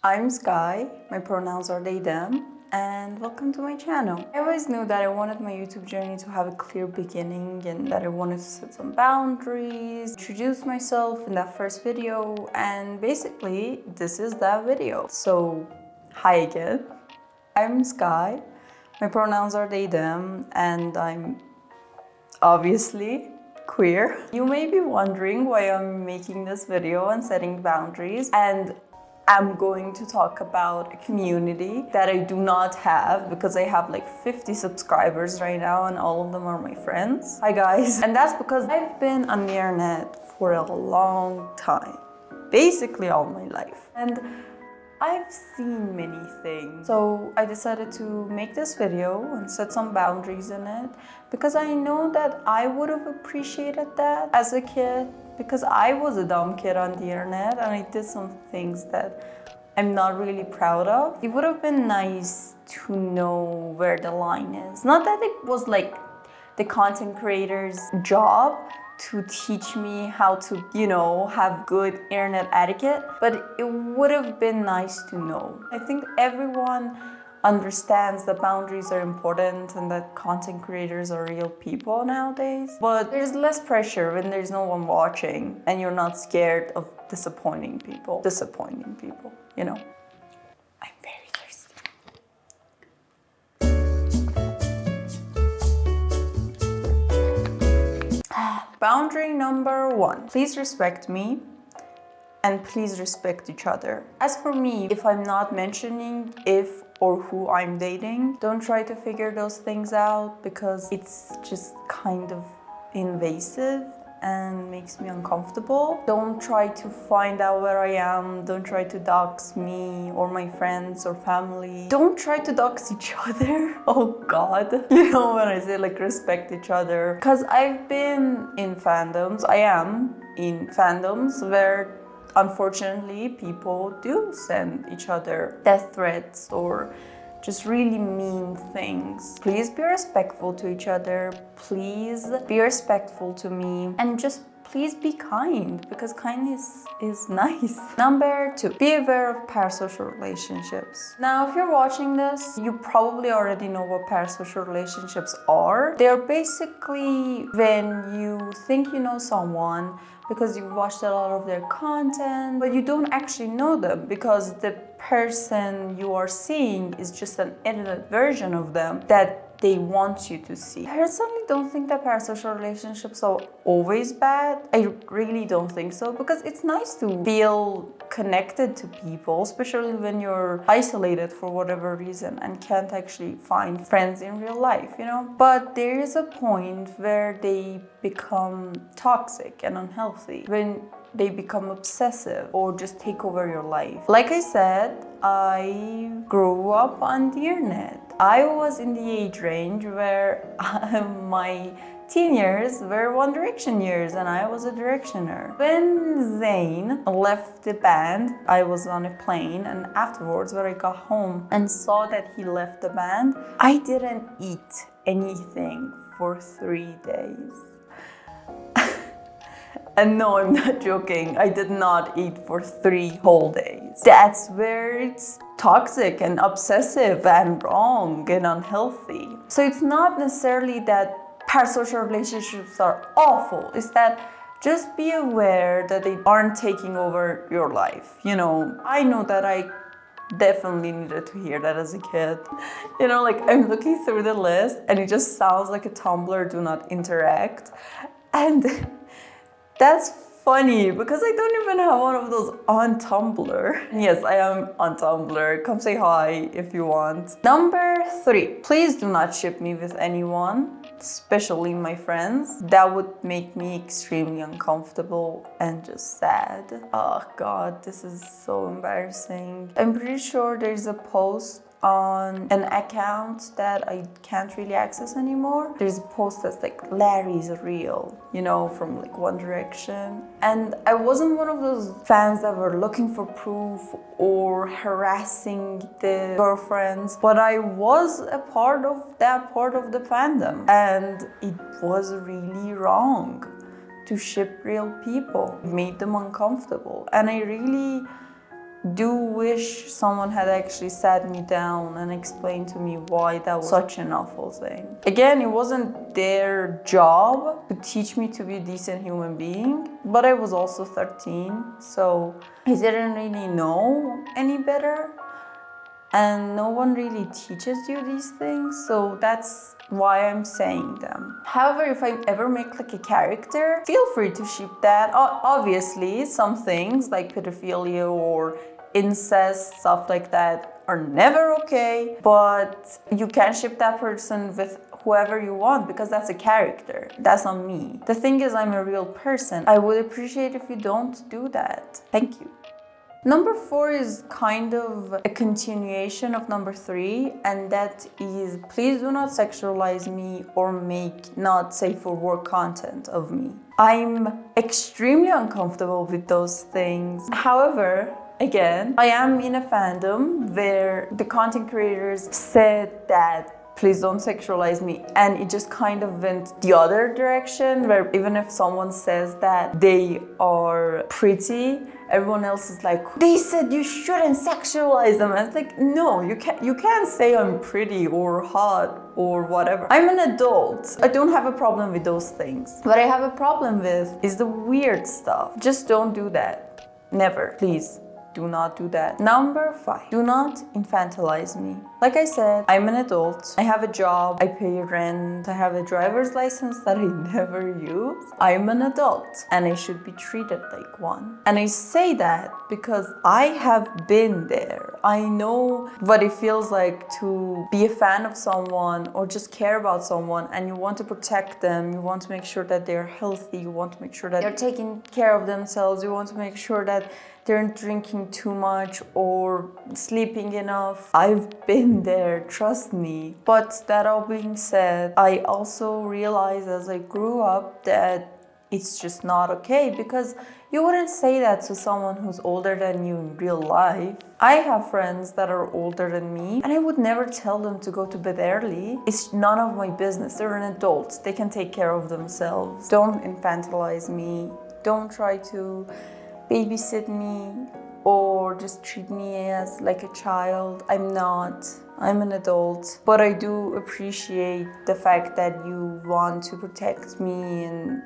I'm Sky, my pronouns are they, them, and welcome to my channel. I always knew that I wanted my YouTube journey to have a clear beginning and that I wanted to set some boundaries, introduce myself in that first video, and basically this is that video. So, hi again, I'm Sky, my pronouns are they, them, and I'm obviously queer. You may be wondering why I'm making this video and setting boundaries, and I'm going to talk about a community that I do not have because I have like 50 subscribers right now and all of them are my friends. Hi guys. And that's because I've been on the internet for a long time, basically all my life. And I've seen many things. So I decided to make this video and set some boundaries in it because I know that I would have appreciated that as a kid because I was a dumb kid on the internet and I did some things that I'm not really proud of. It would have been nice to know where the line is. Not that it was like the content creator's job to teach me how to, have good internet etiquette, but it would have been nice to know. I think everyone understands that boundaries are important and that content creators are real people nowadays. But there's less pressure when there's no one watching and you're not scared of disappointing people, I'm very thirsty. Boundary number 1. Please respect me and please respect each other. As for me, if I'm not mentioning if or who I'm dating, don't try to figure those things out because it's just kind of invasive and makes me uncomfortable. Don't try to find out where I am. Don't try to dox me or my friends or family. Don't try to dox each other. Oh God. When I say like respect each other. Because I've been in fandoms, I am in fandoms where unfortunately people do send each other death threats or just really mean things. Please be respectful to each other. Please be respectful to me. And just please be kind because kindness is nice. Number 2, be aware of parasocial relationships. Now, if you're watching this, you probably already know what parasocial relationships are. They're basically when you think you know someone because you've watched a lot of their content, but you don't actually know them because the person you are seeing is just an edited version of them that they want you to see. I personally don't think that parasocial relationships are always bad. I really don't think so because it's nice to feel connected to people, especially when you're isolated for whatever reason and can't actually find friends in real life, But there is a point where they become toxic and unhealthy, when they become obsessive or just take over your life. Like I said, I grew up on the internet. I was in the age range where my teen years were One Direction years and I was a Directioner. When Zayn left the band, I was on a plane and afterwards when I got home and saw that he left the band, I didn't eat anything for 3 days. And no, I'm not joking. I did not eat for 3 whole days. That's where it's toxic and obsessive and wrong and unhealthy. So it's not necessarily that parasocial relationships are awful. It's that just be aware that they aren't taking over your life. I know that I definitely needed to hear that as a kid. I'm looking through the list and it just sounds like a Tumblr do not interact. And that's funny because I don't even have one of those on Tumblr. Yes, I am on Tumblr. Come say hi if you want. Number 3, please do not ship me with anyone, especially my friends. That would make me extremely uncomfortable and just sad. Oh God, this is so embarrassing. I'm pretty sure there's a post on an account that I can't really access anymore. There's a post that's like, Larry's real, from like One Direction. And I wasn't one of those fans that were looking for proof or harassing the girlfriends, but I was a part of that part of the fandom. And it was really wrong to ship real people. It made them uncomfortable. And I really do wish someone had actually sat me down and explained to me why that was such an awful thing. Again, it wasn't their job to teach me to be a decent human being, but I was also 13, so I didn't really know any better. And no one really teaches you these things, so that's why I'm saying them. However, if I ever make like a character, feel free to ship that. Obviously, some things like pedophilia or incest, stuff like that are never okay, but you can ship that person with whoever you want because that's a character. That's not me. The thing is, I'm a real person. I would appreciate if you don't do that. Thank you. Number 4 is kind of a continuation of number 3, and that is please do not sexualize me or make not safe for work content of me. I'm extremely uncomfortable with those things. However, again, I am in a fandom where the content creators said that please don't sexualize me, and it just kind of went the other direction where even if someone says that they are pretty, everyone else is like, they said you shouldn't sexualize them. And it's like, no, you can't say I'm pretty or hot or whatever. I'm an adult. I don't have a problem with those things. What I have a problem with is the weird stuff. Just don't do that. Never, please. Do not do that. Number 5, do not infantilize me. Like I said, I'm an adult. I have a job. I pay rent. I have a driver's license that I never use. I'm an adult and I should be treated like one. And I say that because I have been there. I know what it feels like to be a fan of someone or just care about someone, and you want to protect them. You want to make sure that they're healthy. You want to make sure that they're taking care of themselves. You want to make sure that they're drinking too much or sleeping enough. I've been there, trust me. But that all being said, I also realized as I grew up that it's just not okay, because you wouldn't say that to someone who's older than you in real life. I have friends that are older than me, and I would never tell them to go to bed early. It's none of my business. They're an adult. They can take care of themselves. Don't infantilize me. Don't try to babysit me or just treat me as like a child. I'm not. I'm an adult. But I do appreciate the fact that you want to protect me and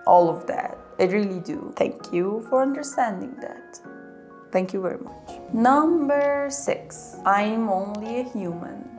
all of that. I really do. Thank you for understanding that. Thank you very much. Number 6, I'm only a human.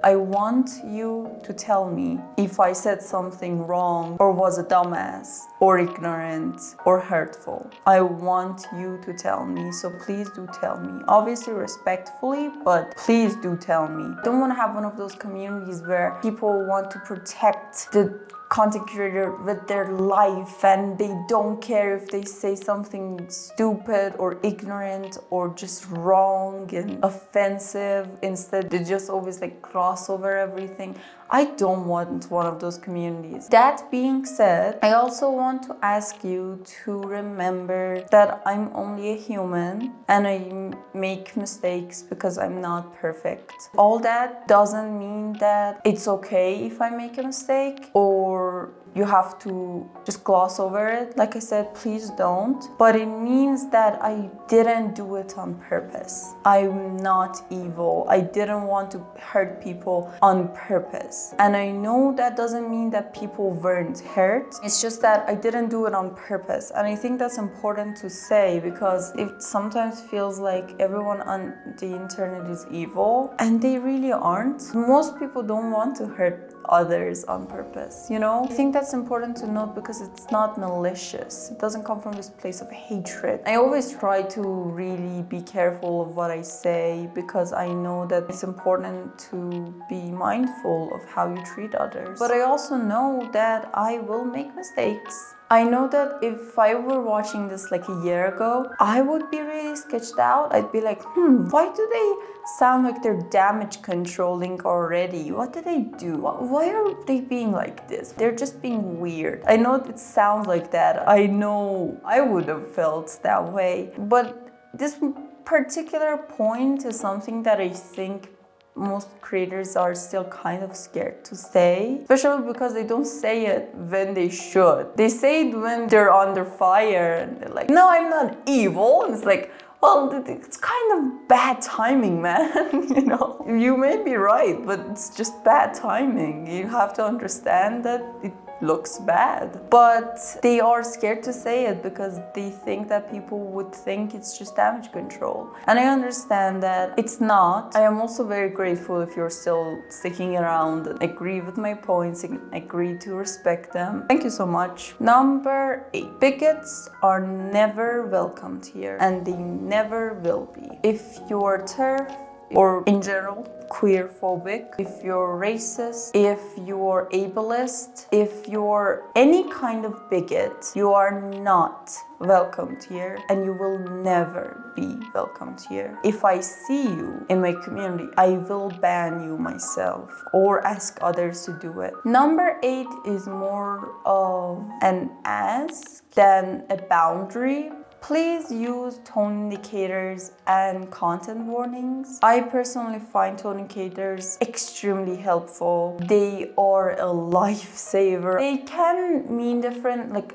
I want you to tell me if I said something wrong or was a dumbass or ignorant or hurtful. I want you to tell me, so please do tell me. Obviously respectfully, but please do tell me. I don't want to have one of those communities where people want to protect the content creator with their life and they don't care if they say something stupid or ignorant or just wrong and offensive. Instead, they just always like gloss over everything. I don't want one of those communities. That being said, I also want to ask you to remember that I'm only a human and I make mistakes because I'm not perfect. All that doesn't mean that it's okay if I make a mistake or you have to just gloss over it. Like I said, please don't. But it means that I didn't do it on purpose. I'm not evil. I didn't want to hurt people on purpose. And I know that doesn't mean that people weren't hurt. It's just that I didn't do it on purpose. And I think that's important to say because it sometimes feels like everyone on the internet is evil, and they really aren't. Most people don't want to hurt others on purpose, you know? I think that's important to note because it's not malicious. It doesn't come from this place of hatred. I always try to really be careful of what I say because I know that it's important to be mindful of how you treat others. But I also know that I will make mistakes. I know that if I were watching this like a year ago, I would be really sketched out. I'd be like, why do they sound like they're damage controlling already? What do they do? Why are they being like this? They're just being weird. I know it sounds like that. I know I would have felt that way. But this particular point is something that I think most creators are still kind of scared to say, especially because they don't say it when they should. They say it when they're under fire and they're like, no, I'm not evil. And it's like, Well, it's kind of bad timing, man. You know, you may be right, but it's just bad timing. You have to understand that it looks bad. But they are scared to say it because they think that people would think it's just damage control. And I understand that it's not. I am also very grateful if you're still sticking around and agree with my points and agree to respect them. Thank you so much. Number 8. Bigots are never welcomed here, and they never will be. If you're TERF, or in general, queer phobic, if you're racist, if you're ableist, if you're any kind of bigot, you are not welcomed here, and you will never be welcomed here. If I see you in my community, I will ban you myself or ask others to do it. Number 8 is more of an ask than a boundary. Please use tone indicators and content warnings. I personally find tone indicators extremely helpful. They are a lifesaver. They can mean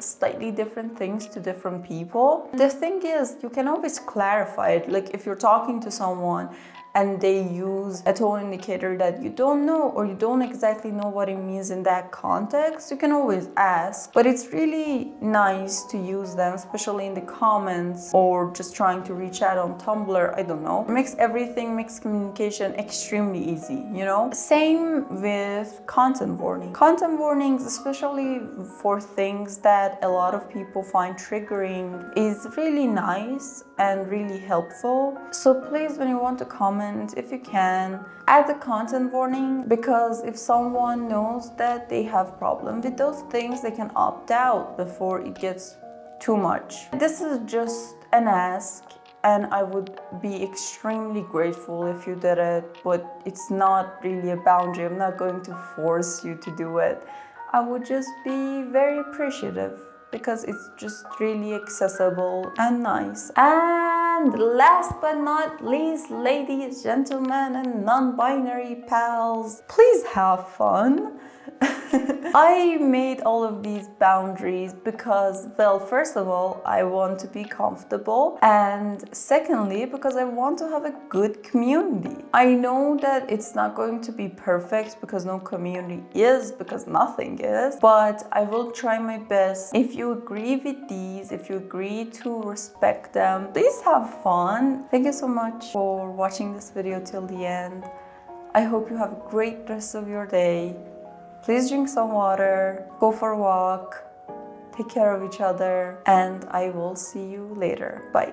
slightly different things to different people. The thing is, you can always clarify it. Like if you're talking to someone and they use a tone indicator that you don't know or you don't exactly know what it means in that context, you can always ask. But it's really nice to use them, especially in the comments or just trying to reach out on Tumblr, I don't know. It makes communication extremely easy, you know? Same with content warning. Content warnings, especially for things that a lot of people find triggering, is really nice and really helpful. So please, when you want to comment, if you can, add the content warning, because if someone knows that they have problems with those things, they can opt out before it gets too much. This is just an ask, and I would be extremely grateful if you did it, but it's not really a boundary. I'm not going to force you to do it. I would just be very appreciative because it's just really accessible and nice. And last but not least, ladies, gentlemen, and non-binary pals, please have fun. I made all of these boundaries because, well, first of all, I want to be comfortable, and secondly, because I want to have a good community. I know that it's not going to be perfect because no community is, because nothing is, but I will try my best. If you agree with these, if you agree to respect them, please have fun. Thank you so much for watching this video till the end. I hope you have a great rest of your day. Please drink some water, go for a walk, take care of each other, and I will see you later. Bye.